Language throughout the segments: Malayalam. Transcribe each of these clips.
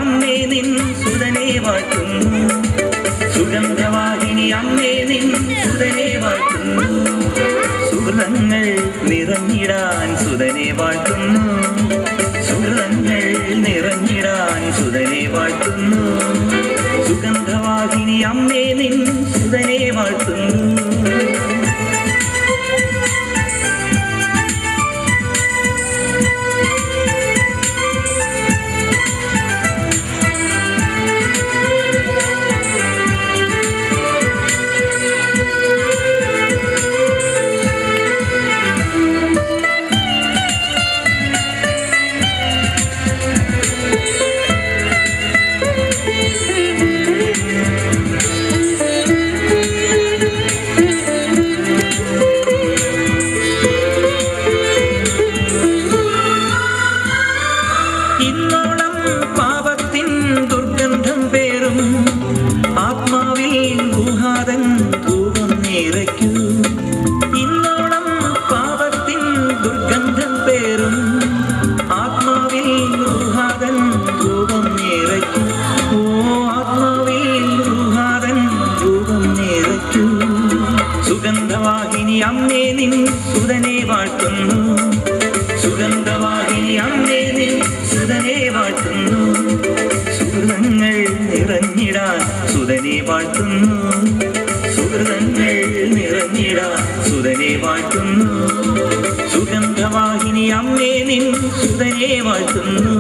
അമ്മേ നിൻ സുതനെ വാഴ്ത്തുന്നു. സുഗന്ധവാഹിനി അമ്മേ നിൻ സുതനെ വാഴ്ത്തുന്നു. സുഹൃതങ്ങൾ നിറഞ്ഞിടാൻ സുതനെ വാഴ്ത്തുന്നു. സുഹൃതങ്ങൾ നിറഞ്ഞിടാൻ സുതനെ വാഴ്ത്തുന്നു. സുഗന്ധവാഹിനി അമ്മേ നിൻ സുതനെ വാഴ്ത്തുന്നു. ഇന്നോളം പാപത്തിൻ ദുർഗന്ധം പേറും ആത്മാവിൽ ഗുഹാതൻ ധൂപം നിറയ്ക്കൂ. ഇന്നോളം പാപത്തിൻ ദുർഗന്ധം പേറും ആത്മാവിൽ ഗുഹാതൻ ധൂപം നിറയ്ക്കൂ. ഓ ആത്മാവിൽ ഗുഹാതൻ ധൂപം നിറയ്ക്കൂ. സുഗന്ധവാഹിനി അമ്മേ നിൻ സുതനെ വാഴ്ത്തുന്നു. സുഗന്ധവാഹിനി അമ്മേ നിൻ സുതനെ വാഴ്ത്തുന്നു. സുഹൃതങ്ങൾ നിറഞ്ഞിടാൻ സുതനെ വാഴ്ത്തുന്നു. സുഹൃതങ്ങൾ നിറഞ്ഞിടാൻ സുതനെ വാഴ്ത്തുന്നു. സുഗന്ധവാഹിനി അമ്മേ നിൻ സുതനെ വാഴ്ത്തുന്നു.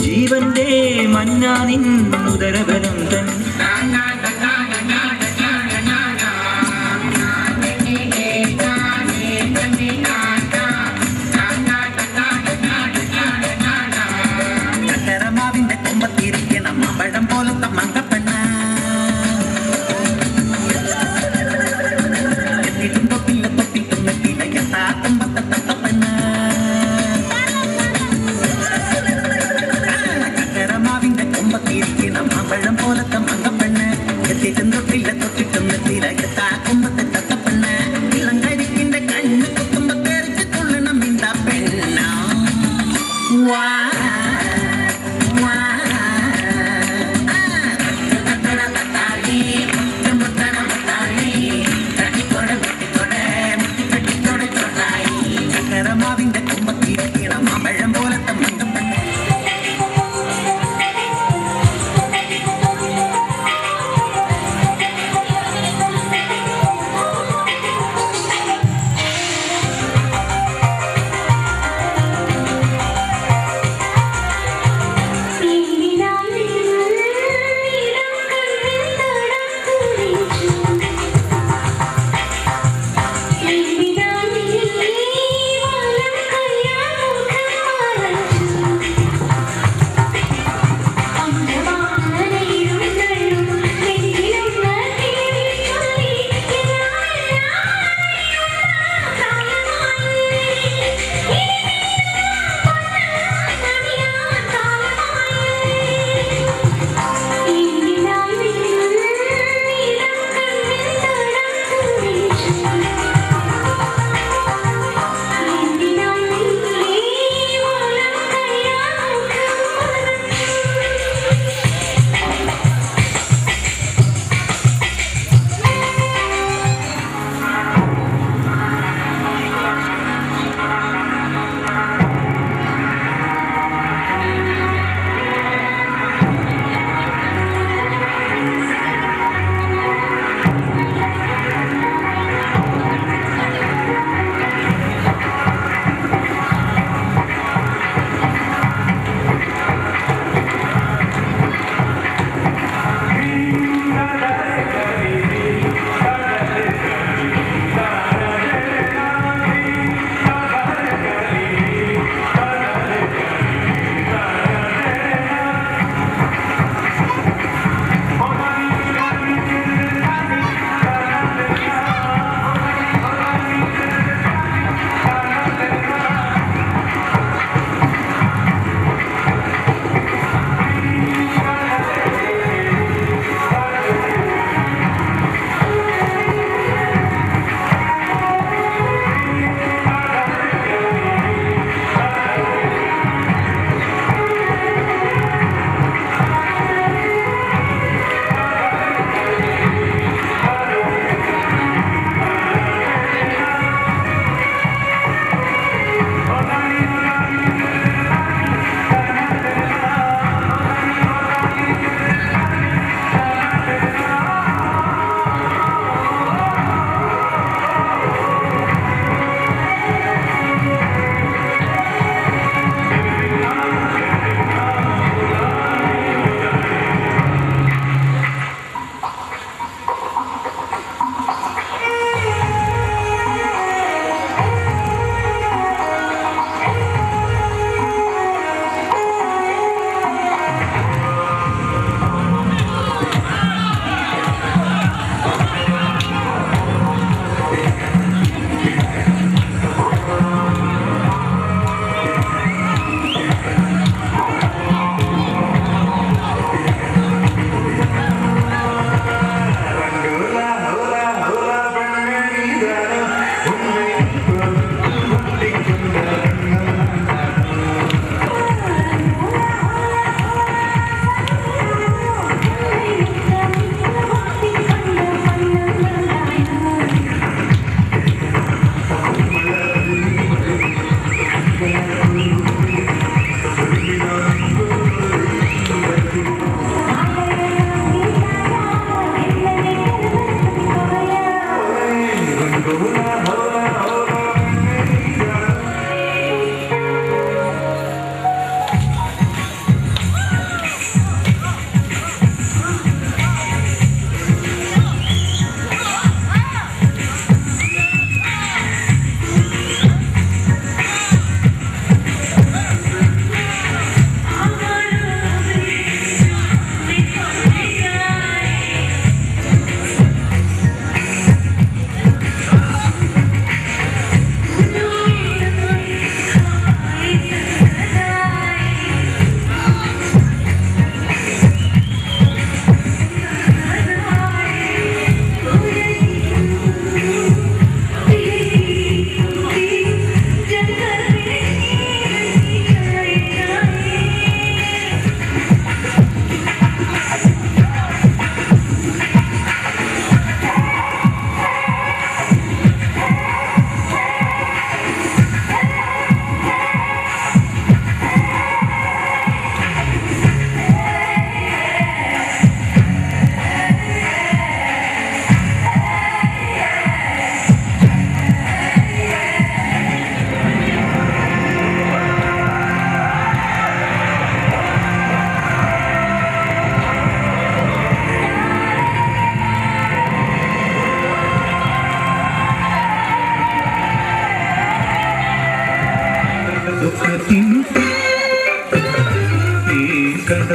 ജീവന്റെ മന്നാനിൻ ഉദരബലം തൻ കരമാവിന്റെ കൊമ്പത്തിരിക്കണം പഴം പോലത്തെ മങ്കപ്പെണ്ണ എത്തിയിട്ടും തൊട്ടില്ല തൊട്ടിട്ടും എത്തിയില്ല എത്താ കുമ്പത്തെ തത്തപ്പെണ്ണ പഴം പോലത്തെ മങ്കപ്പെണ്ണ് എത്തിയിട്ടും തൊട്ടില്ല തൊട്ടിട്ടും എത്തിയില്ല എത്താ കുമ്പത്തെ തത്തപ്പെണ്ണ് ഇളം കരിക്കിന്റെ കണ്ണ് കുത്തുമ്പോ തെറിച്ച് തുള്ളണം മിണ്ട പെണ്ണ കരമാവിന്റെ കുമ്പത്തിരിക്കണം പഴം പോലത്തെ മങ്കപ്പെണ്ണ്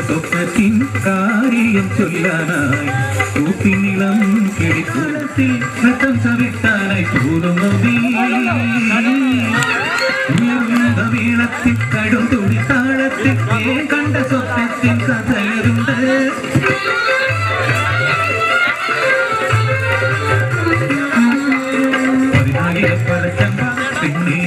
സ്വപ്നത്തിൻ കാര്യം ചൊല്ലാനായി ൂപ്പിനിളം കിളിക്കൂടത്തിൽ നൃത്തം ചവിട്ടാനായി പോകുന്നു വീണത്തിൽ കടും തുടി താളത്തിൽ കണ്ട സ്വപ്നത്തിൻ കഥയതുണ്ട് പലച്ചമ്പ പിന്നെ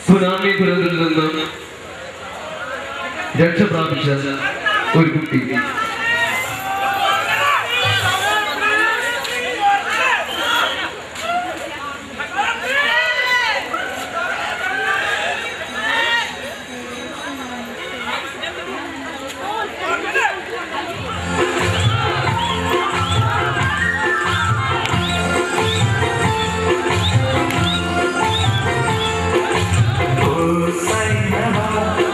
സുനാമി ദുരന്തത്തിൽ നിന്ന് രക്ഷ പ്രാപിച്ച ഒരു കുട്ടി Oh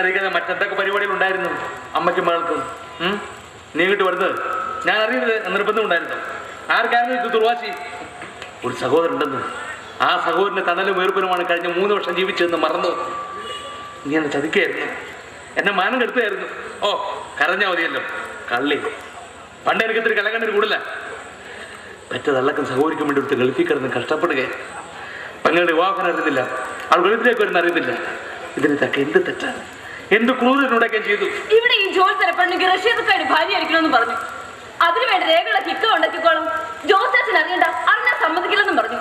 അറിയിക്കാതെ മറ്റെന്തൊക്കെ പരിപാടികൾ ഉണ്ടായിരുന്നു അമ്മയ്ക്കും മകൾക്കും? നീ ഇങ്ങോട്ട് വരുന്നത് ഞാൻ അറിയുന്നത് നിർബന്ധം ഉണ്ടായിരുന്നു. ആർക്കായിരുന്നു ഇത് ദുർവാശി? ഒരു സഹോദരൻ ഉണ്ടെന്ന്. ആ സഹോദരന്റെ തണലും വേർപ്പനുമാണ് കഴിഞ്ഞ 3 വർഷം ജീവിച്ചതെന്ന് മറന്നു. നീ എന്നെ ചതിക്കായിരുന്നു, എന്നെ മാനം കെടുത്തായിരുന്നു. ഓ, കരഞ്ഞാ മതിയല്ലോ കള്ളി. പണ്ട് എനിക്ക് ഇത്തിരി കലകണ്ണിന് കൂടില്ല. പറ്റ തള്ളക്കും സഹോദരിക്കും വേണ്ടി എടുത്ത് ഗൾഫിൽ കിടന്ന് കഷ്ടപ്പെടുക. പെങ്ങളുടെ വിവാഹം അറിയുന്നില്ല, അവൾ ഗൾഫിലേക്ക് വരുന്ന അറിയുന്നില്ല. ഇതിന് തക്ക എന്ത് തെറ്റാണ്, എന്ത് ക്രൂരനുണ്ടാക്കുകയും ചെയ്തു. ഇവിടെ ഈ ജോലി തരപ്പെടുന്നെങ്കിൽ റഷ്യക്കാരി ഭാര്യ ആയിരിക്കണമെന്ന് പറഞ്ഞു. അതിനുവേണ്ടി രേഖകളൊക്കെ ഇക്ക ഉണ്ടാക്കിക്കോളും. ജോസേസിന് അറിയണ്ട, അറിഞ്ഞാൽ സമ്മതിക്കില്ലെന്നും പറഞ്ഞു.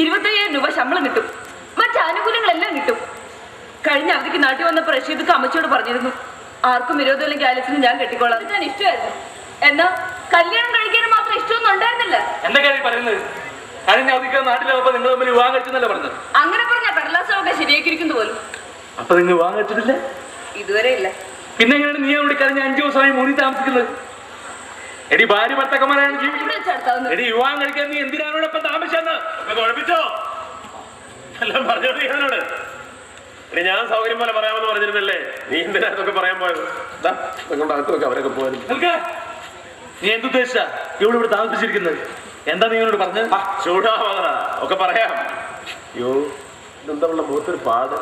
25,000 രൂപ ശമ്പളം കിട്ടും, മറ്റ് ആനുകൂല്യങ്ങളെല്ലാം കിട്ടും. കഴിഞ്ഞ അവധിക്ക് നാട്ടിൽ വന്നപ്പോൾ റഷീദ് അമ്മച്ചിയോട് പറഞ്ഞിരുന്നു, ആർക്കും വിരോധമില്ലെങ്കിൽ ആലസിന് ഞാൻ കെട്ടിക്കോളാം. ഞാൻ ഇഷ്ടമായിരുന്നു. എന്നാ കല്യാണം കഴിക്കാനും മാത്രം ഇഷ്ടമൊന്നും ഉണ്ടായിരുന്നില്ല. എന്താ കാര്യം പറയുന്നത്? കഴിഞ്ഞ അവധിക്ക് നാട്ടിലാവുമ്പോ നിങ്ങൾ തമ്മിൽ വിവാഹം കഴിച്ചെന്നല്ലേ പറഞ്ഞത്? അങ്ങനെ പറഞ്ഞ കടലാസമൊക്കെ ശരിയാക്കിയിരിക്കുന്നു പോലും. അപ്പൊ നിങ്ങൾ വിവാഹം കഴിച്ചിട്ടില്ല? ഇതുവരെ ഇല്ല. പിന്നെ എങ്ങനെയാണ് നീ അവിടെ കഴിഞ്ഞ 5 ദിവസമായി മുറി താമസിക്കുന്നത്? എടി ഭാര്യ ഭർത്താക്കന്മാരാണ് ജീവിക്കുന്നത്. എടി വിവാഹം കഴിക്കാൻ നീ എന്തിനാണോടൊപ്പം താമസിച്ചെന്ന് കുഴപ്പിച്ചോ? എല്ലാം പറഞ്ഞോട് ഞാനോട്. എടി ഞാൻ സൗകര്യം പോലെ പറയാമെന്ന് പറഞ്ഞിരുന്നല്ലേ, നീ എന്തിനാ ഇതൊക്കെ പറയാൻ പോയത്? അകത്തൊക്കെ അവരൊക്കെ പോയാലും നീ എന്തുദ്ദേശിച്ചാ ഇവിടെ താമസിച്ചിരിക്കുന്നത്? എന്താ നീ എന്നോട് പറഞ്ഞത്? ചൂടാവാ ഒക്കെ പറയാം. അയ്യോ, ഇതെന്താ ഉള്ള മുഖത്തൊരു പാട്?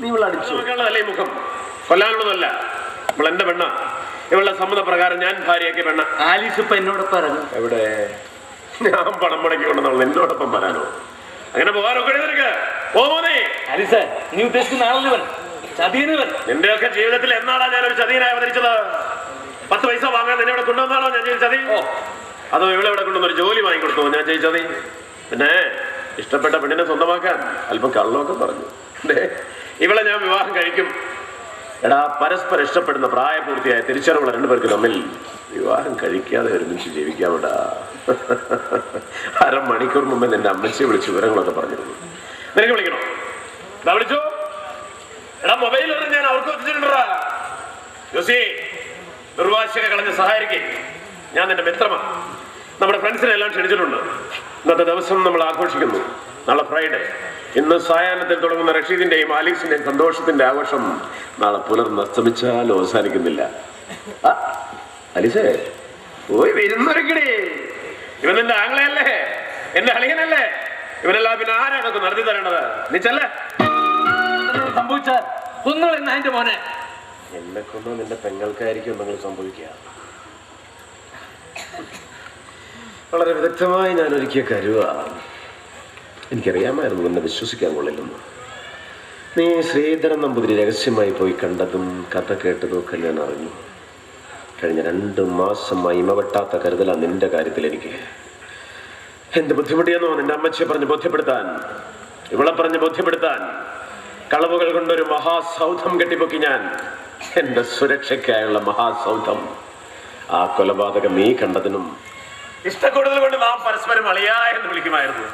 നീ ഇവിടെ അടിച്ചു വെക്കാനുള്ളതല്ലേ ഈ മുഖം? കൊല്ലാനുള്ളതല്ല. ഇവൾ എന്റെ പെണ്ണ. ഇവളുടെ സമ്മതപ്രകാരം ഞാൻ ഭാര്യയാക്കിയ പെണ്ണ. ആലീസ് ഇപ്പൊ എന്നോടൊപ്പം ഇറങ്ങും. എവിടെ? ഞാൻ പണം മുടക്കി കൊണ്ടെന്നുള്ളത് എന്നോടൊപ്പം വരാനോ? അങ്ങനെ പോകാനൊക്കെ നിനക്ക് പോമോനെ? ആലീസ, നീ ഉദ്ദേശിക്കുന്ന ആളല്ലവൻ, ചതിയനവൻ. നിന്റെയൊക്കെ ജീവിതത്തിൽ എന്നാടാ ഞാനൊരു ചതിയനായി അവതരിച്ചത്? 10 പൈസ വാങ്ങാൻ നിന്നെ ഇവിടെ കൊണ്ടുവന്നാണോ ഞാൻ ചെയ്തത്? അതോ ഇവിടെ ഇവിടെ കൊണ്ടുവന്നൊരു ജോലി വാങ്ങിക്കൊടുത്തോ ഞാൻ ചെയ്തത്? പിന്നെ ഇഷ്ടപ്പെട്ട പെണ്ണിനെ സ്വന്തമാക്കാൻ അല്പം കള്ളമൊക്കെ പറഞ്ഞു. ഇവളെ ഞാൻ വിവാഹം കഴിക്കും. എടാ, പരസ്പരം ഇഷ്ടപ്പെടുന്ന പ്രായപൂർത്തിയായ തിരിച്ചറിവുള്ള 2 പേർക്ക് തമ്മിൽ വിവാഹം കഴിക്കാതെ ഒരുമിച്ച് ജീവിക്കാവിടാ. 1/2 മണിക്കൂർ മുമ്പേ നിന്റെ അമ്മച്ചിയെ വിളിച്ച് വിവരങ്ങളൊക്കെ പറഞ്ഞിരുന്നു. നിനക്ക് വിളിക്കണോ? എന്താ വിളിച്ചോ? എടാ, മൊബൈൽ ഞാൻ അവർക്ക് വെച്ചിട്ടുണ്ടാ. ജോസി, ദുർവാശിയെ കളഞ്ഞ് സഹായിക്കേ. ഞാൻ നിന്റെ മിത്രമാണ്. നമ്മുടെ ഫ്രണ്ട്സിനെ എല്ലാം ക്ഷണിച്ചിട്ടുണ്ട്. ഇന്നത്തെ ദിവസം നമ്മൾ ആഘോഷിക്കുന്നു. നാളെ ഫ്രൈഡേ. ഇന്ന് സായാഹ്നത്തിൽ തുടങ്ങുന്ന റഷീദിന്റെയും ആലീസിന്റെയും സന്തോഷത്തിന്റെ ആഘോഷം നാളെ പുലർന്നസ്തമിച്ചാൽ അവസാനിക്കുന്നില്ല. അലീസേ, പോയി വരുന്നൊരുക്കടേ. ഇവൻ നിന്റെ ആംഗ്ലയല്ലേ, എന്റെ അളിയനല്ലേ? ഇവനെല്ലാം പിന്നെ ആരാണൊക്കെ നടത്തി തരേണ്ടത്? നീ ചെല്ലേ. സംഭവിച്ചാൽ കൊന്നുകളെന്ന അതിന്റെ മോനെ. എന്നെ കൊന്നു നിന്റെ പെങ്ങൾക്കായിരിക്കും എന്തെങ്കിലും സംഭവിക്കുക. വളരെ വിദഗ്ധമായി ഞാൻ ഒരുക്കിയ കരുവ. എനിക്കറിയാമായിരുന്നു എന്നെ വിശ്വസിക്കാൻ കൊള്ളില്ലെന്ന്. നീ ശ്രീധരൻ നമ്പൂതിരി രഹസ്യമായി പോയി കണ്ടതും കഥ കേട്ടതും ഒക്കെ ഞാൻ അറിഞ്ഞു. കഴിഞ്ഞ 2 മാസമായി ഇമവെട്ടാത്ത കരുതലാണ് നിന്റെ കാര്യത്തിൽ എനിക്ക്. എന്ത് ബുദ്ധിമുട്ടിയെന്നോ നിന്റെ അമ്മച്ചിയെ പറഞ്ഞ് ബോധ്യപ്പെടുത്താൻ, ഇവളെ പറഞ്ഞ് ബോധ്യപ്പെടുത്താൻ കളവുകൾ കൊണ്ടൊരു മഹാസൗധം കെട്ടിപ്പൊക്കി ഞാൻ. എന്റെ സുരക്ഷയ്ക്കായുള്ള മഹാസൗധം. ആ കൊലപാതകം നീ കണ്ടതിനും ഇഷ്ടക്കൂടുതൽ കൊണ്ട് നാം പരസ്പരം അളിയാ എന്ന് വിളിക്കുമായിരുന്നു.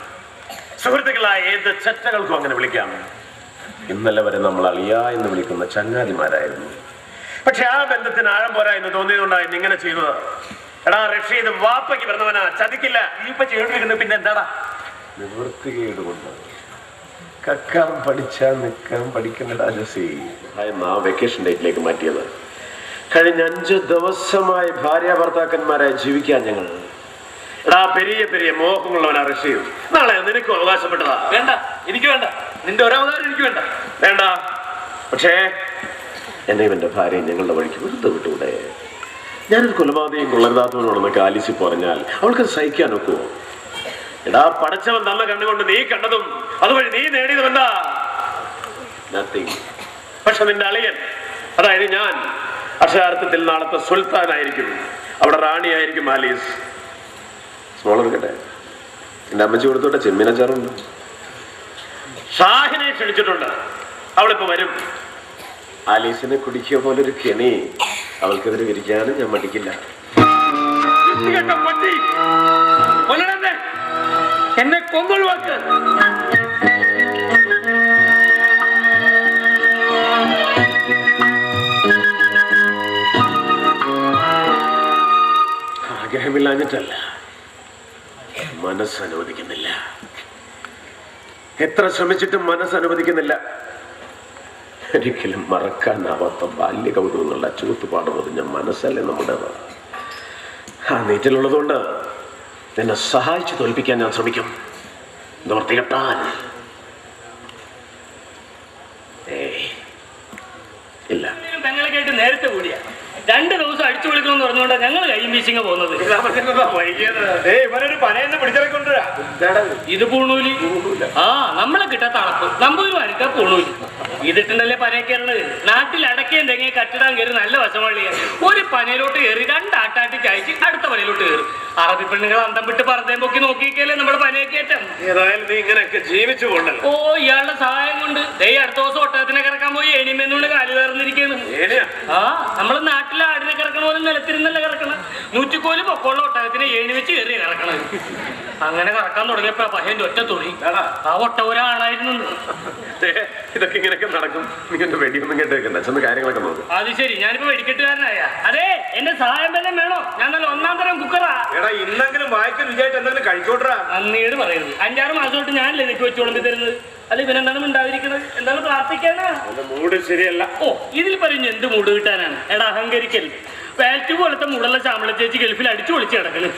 സുഹൃത്തുക്കളായ ഏത് ചെറ്റകൾക്കും അങ്ങനെ വിളിക്കാം. ഇന്നലെ വരെ നമ്മൾ അളിയാ എന്ന് വിളിക്കുന്ന ചങ്ങാതിമാരായിരുന്നു. പക്ഷെ ആ ബന്ധത്തിന് ആഴം പോരാ എന്ന് തോന്നിയതുകൊണ്ടാണ് ഇങ്ങനെ ചെയ്തത്. എടാ, റഷീദ് വാപ്പയ്ക്ക് പറഞ്ഞവനാ, ചതിക്കില്ല. ഇപ്പൊ ചെയ്തിരിക്കുന്നത് പിന്നെ എന്താടാ? നിവൃത്തികേട് കൊണ്ട് കക്കാൻ പഠിച്ചാൽ നിൽക്കാൻ പഠിക്കണ്ടടാ ജോസി. ആ വെക്കേഷൻ ഡേറ്റിലേക്ക് മാറ്റിയത്. കഴിഞ്ഞ 5 ദിവസമായി ഭാര്യ ഭർത്താക്കന്മാരായി ജീവിക്കാൻ ഞങ്ങൾ. എടാ, പെരിയ പെരിയ മോഹമുള്ളവനാ റഷീദ്. നാളെ നിനക്കും അവകാശപ്പെട്ടതാ. വേണ്ട, എനിക്ക് വേണ്ട. നിന്റെ ഒരവതാരം എനിക്ക് വേണ്ട. വേണ്ട. പക്ഷേ എന്നെ ഇവന്റെ ഭാര്യയും ഞങ്ങളുടെ വഴിക്ക് വെറുതെ വിട്ടൂടെ? ഞാനൊരു കൊലപാതകയും കൊള്ളരുതാത്തവനോടൊന്നൊക്കെ ആലീസി പറഞ്ഞാൽ അവൾക്ക് സഹിക്കാൻ ഒക്കുമോ? എടാ, പടച്ചവൻ നല്ല കണ്ണുകൊണ്ട് നീ കണ്ടതും അതുവഴി നീ നേടിയതും എന്താ? നത്തിങ്. പക്ഷെ നിന്റെ അളിയൻ, അതായത് ഞാൻ, അക്ഷരാർത്ഥത്തിൽ നാളത്തെ സുൽത്താനായിരിക്കും. അവിടെ റാണിയായിരിക്കും ആലീസ്. സ്മോൾ എടുക്കട്ടെ. എന്റെ അമ്മച്ചി കൊടുത്തോട്ടെ, ചെമ്മീനച്ചാറുണ്ട്. ഷാഹിനെ ക്ഷണിച്ചിട്ടുണ്ട്. അവളിപ്പോ വരും. ആലീസിനെ കുടിക്കുക പോലൊരു കെണി അവൾക്കെതിരെ വിരിക്കാനും ഞാൻ മടിക്കില്ല. എന്നെ കൊന്നൊഴിവാക്ക്. ആഗ്രഹമില്ലാഞ്ഞിട്ടല്ല, മനസ്സനുവദിക്കുന്നില്ല. എത്ര ശ്രമിച്ചിട്ടും മനസ്സനുവദിക്കുന്നില്ല. ഒരിക്കലും മറക്കാനാവാത്ത ബാല്യകൗതുകങ്ങളുടെ ചൂത്തുപാട് പൊതിഞ്ഞ മനസ്സല്ലേ നമ്മുടേതാണ്. ആ നീറ്റിലുള്ളതുകൊണ്ട് നിന്നെ സഹായിച്ചു തോൽപ്പിക്കാൻ ഞാൻ ശ്രമിക്കും. നിവർത്തികെട്ടാൻ ഇല്ല. പെങ്ങളെ കേട്ട് നേരത്തെ കൂടിയാ 2 ദിവസം അടിച്ചു വിളിക്കണമെന്ന് പറഞ്ഞുകൊണ്ട് ഞങ്ങൾ കയ്യും വീശിങ്ങ പോകുന്നത്. ഇത് പൂണൂലി. ആ നമ്മളെ കിട്ടാത്ത അളപ്പ് നമ്പൂരും അരുക്ക പൂണൂലി. ഇതിട്ടുണ്ടല്ലേ പനയൊക്കെയുള്ളത്. നാട്ടിൽ അടക്കയും തെങ്ങയും കട്ടിടാൻ കയറി നല്ല വശമള്ളിയ ഒരു പനയിലോട്ട് കയറി 2 ആട്ടാട്ടി ചായച്ച് അടുത്ത പനയിലോട്ട് കയറും. അറബി പെണ്ണുങ്ങൾ അന്തം വിട്ട് പറന്തേം പൊക്കി നോക്കിക്കല്ലേ നമ്മുടെ പനയൊക്കെയറ്റം. ഏതായാലും നീ ഇങ്ങനെയൊക്കെ ജീവിച്ചു പോകണ്ടല്ലോ. ഓ ഇയാളുടെ സഹായം കൊണ്ട് അടുത്ത ദിവസം ഒട്ടകത്തിനെ കിടക്കാൻ പോയി എണിമെന്നുകൊണ്ട് കാലു കയറുന്നിരിക്കുന്നു. ആ നമ്മള് നാട്ടിലെ ആടിനെ കിടക്കണ പോലെ നിലത്തിരുന്നല്ല കിടക്കണം. 100 കോല് പൊക്കമുള്ള ഒട്ടകത്തിനെ ഏണി വെച്ച് കയറി കിടക്കണം. അങ്ങനെ കറക്കാൻ തുടങ്ങിയപ്പോ പഹന്റെ ഒറ്റ തൊഴി. ആ ഒട്ട ഒരാളായിരുന്നു. ഇതൊക്കെ ഇങ്ങനെയൊക്കെ നടക്കും. നീ എന്റെ വെടിയൊന്നും കേട്ടേക്കണ്ട. ചെന്ന് കാര്യങ്ങളൊക്കെ നോക്കും. അത് ശരി, ഞാനിപ്പോ വെടിക്കെട്ടുകാരനായ. അതെ എന്റെ സഹായം വല്ലതും വേണോ? ഞാൻ നല്ല 1-ാം തരം കുക്കറാ. എടാ ഇന്നെങ്കിലും വായിക്കാൻ വിചാരിച്ചു എന്തെങ്കിലും കഴിച്ചോട്ടാ. അന്നീട് പറയുന്നത് 5-6 മാസം തൊട്ട് ഞാനല്ലേ നിനക്ക് വെച്ച് വിളമ്പി തരുന്നത്. അല്ല ഇവനെന്താണ് ഉണ്ടാതിരിക്കുന്നത്? എന്താണ് പ്രാർത്ഥിക്കാനാ? മൂഡ് ശരിയല്ല. ഓ ഇതിൽ പറഞ്ഞ് എന്ത് മൂട് കിട്ടാനാണ്? എടാ അഹങ്കരിക്കൽ. വാൽറ്റ് പോലത്തെ മൂടുള്ള ശാമള ചേച്ചി ഗൾഫിൽ അടിച്ചു പൊളിച്ച് കിടക്കല്.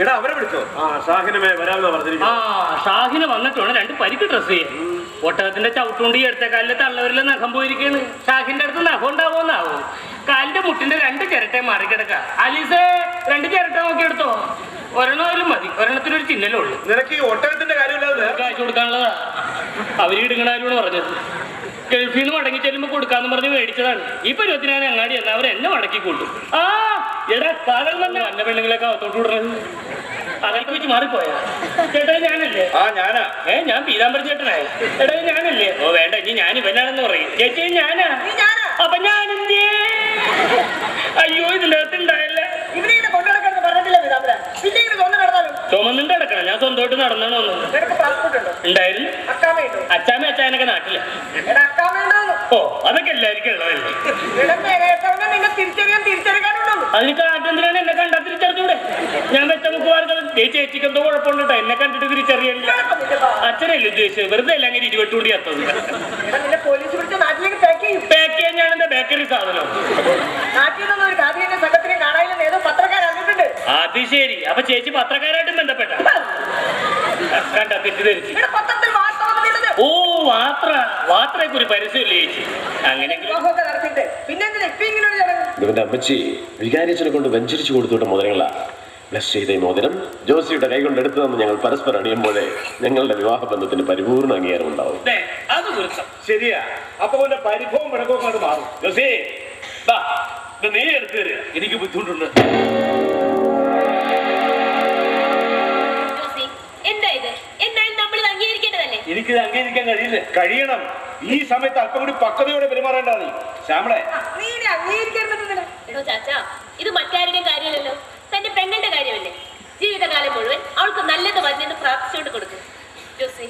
എടാ അവരെ വിളിച്ചോ? ഷാഹിനെ വരാമെന്ന് പറഞ്ഞിരിക്കുന്നു. ഷാഹിന് വന്നിട്ട് വേണം 2 പരിക്ക് ഡ്രസ് ചെയ്യാൻ. ഒട്ടകത്തിന്റെ ചവിട്ടുകൊണ്ട് ഈ അടുത്ത കാലിലെ തള്ളവരിലെ നഖം പോയിരിക്കാണ്. ഷാഹിന്റെ അടുത്ത് നഖം ഉണ്ടാവുമെന്നാവും. കാലിന്റെ മുട്ടിന്റെ 2 ചിരട്ടെ മാറിക്കിടക്ക. അലീസേ 2 ചിരട്ട നോക്കിയെടുത്തോ. ഒരെണ്ണമായാലും മതി. ഒരെണ്ണത്തിനൊരു ചിഹ്നലേ ഉള്ളൂ. നിനക്ക് ഈ ഒട്ടകത്തിന്റെ കാര്യമില്ലാതെ കാശ് കൊടുക്കാനുള്ളതാ. അവരിടുങ്ങണാരോട് പറഞ്ഞത്. ഗൾഫിൽ നിന്ന് മടങ്ങി ചെല്ലുമ്പോ കൊടുക്കാന്ന് പറഞ്ഞ് മേടിച്ചതാണ്. ഈ പരുവത്തിന് ഞാൻ അങ്ങാടി എന്നാ അവർ എന്നെ മടക്കി കൊണ്ടു. ആ എടാ കാലം തന്നെ നല്ല പെണ്ണുങ്ങളൊക്കെ അകത്തോട്ട് വിടണത്. അതൊക്കെ വെച്ച് മാറിപ്പോയാ. ചേട്ടാ ഞാനല്ലേ? ഞാനാ. ഞാൻ പീതാംബര ചേട്ടനായ. എടാ ഞാനല്ലേ? ഓ വേണ്ട ഇനി ഞാൻ ഇവനാണെന്ന് പറയും. ചേച്ചി ഞാനാ. അപ്പൊ ഞാനെന്തേ? അയ്യോ ഇതിന്റെ അകത്ത് ഉണ്ടായല്ലേ. ചുമന്നിട്ട് നടക്കണം. ഞാൻ സ്വന്തമായിട്ട് നടന്നാണ് വന്നത്. ഉണ്ടായിരുന്നു. അച്ചാമ്മ അച്ചായനൊക്കെ നാട്ടില്. ഓ അതൊക്കെ എല്ലാവർക്കും ഉള്ളതല്ലേ. അതിന് കാട്ടെന്തിനാണ് എന്നെ കണ്ടാ തിരിച്ചറിഞ്ഞൂടെ? ഞാൻ വെച്ച മുക്കുമാർക്കും ചേച്ചിക്ക് എന്തോ കുഴപ്പമുണ്ടോ? എന്നെ കണ്ടിട്ട് തിരിച്ചറിയില്ല. അച്ഛനല്ലേ ഉദ്ദേശിച്ചത്? വെറുതെ എല്ലാം അങ്ങനെ 20 കൂടി എത്തത്. പാക്ക് ചെയ്യാൻ ഞാനെന്താ ബേക്കറി സാധനം. അത് ശരി. അപ്പൊ ചേച്ചി പത്രക്കാരായിട്ടും ബന്ധപ്പെട്ട കണ്ട തെറ്റിദ്ധരിച്ചു. ഓ വാത്രയ്ക്ക് ഒരു പരസ്യമില്ലേ ചേച്ചി? അങ്ങനെയെങ്കിലും ഇവന്റെ അമ്മച്ചി വികാരിച്ചനെ കൊണ്ട് വെഞ്ചരിച്ചു കൊടുത്തുവിട്ട മോതിരങ്ങളാ. ബ്ലസ് ചെയ്ത ഈ മോതിരം ജോസിയുടെ കൈ കൊണ്ട് എടുത്തു തന്ന് ഞങ്ങൾ പരസ്പരം അണിയുമ്പോഴേ ഞങ്ങളുടെ വിവാഹ ബന്ധത്തിന് പരിപൂർണ്ണ അംഗീകാരം ഉണ്ടാവും. അത് വൃത്തം ശരിയാ. അപ്പൊ പരിഭവം പിണക്കവും അത് മാറും. ജോസേ നീ എടുത്തു തരിക. എനിക്ക് ബുദ്ധിമുട്ടുണ്ട്. എനിക്കിത് അംഗീകരിക്കാൻ കഴിയില്ല. കഴിയണം. ഈ സമയത്ത് അല്പം കൂടി പക്വതയോടെ പെരുമാറേണ്ട നീ ശ്യാമളെ. ഇത് മറ്റാരുടെയും കാര്യമല്ലല്ലോ, തന്റെ പെങ്ങളുടെ കാര്യമല്ലേ. ജീവിതകാലം മുഴുവൻ അവൾക്ക് നല്ലത് വരുന്നെന്ന് പ്രാർത്ഥിച്ചുകൊണ്ട് കൊടുക്കും. ജോസി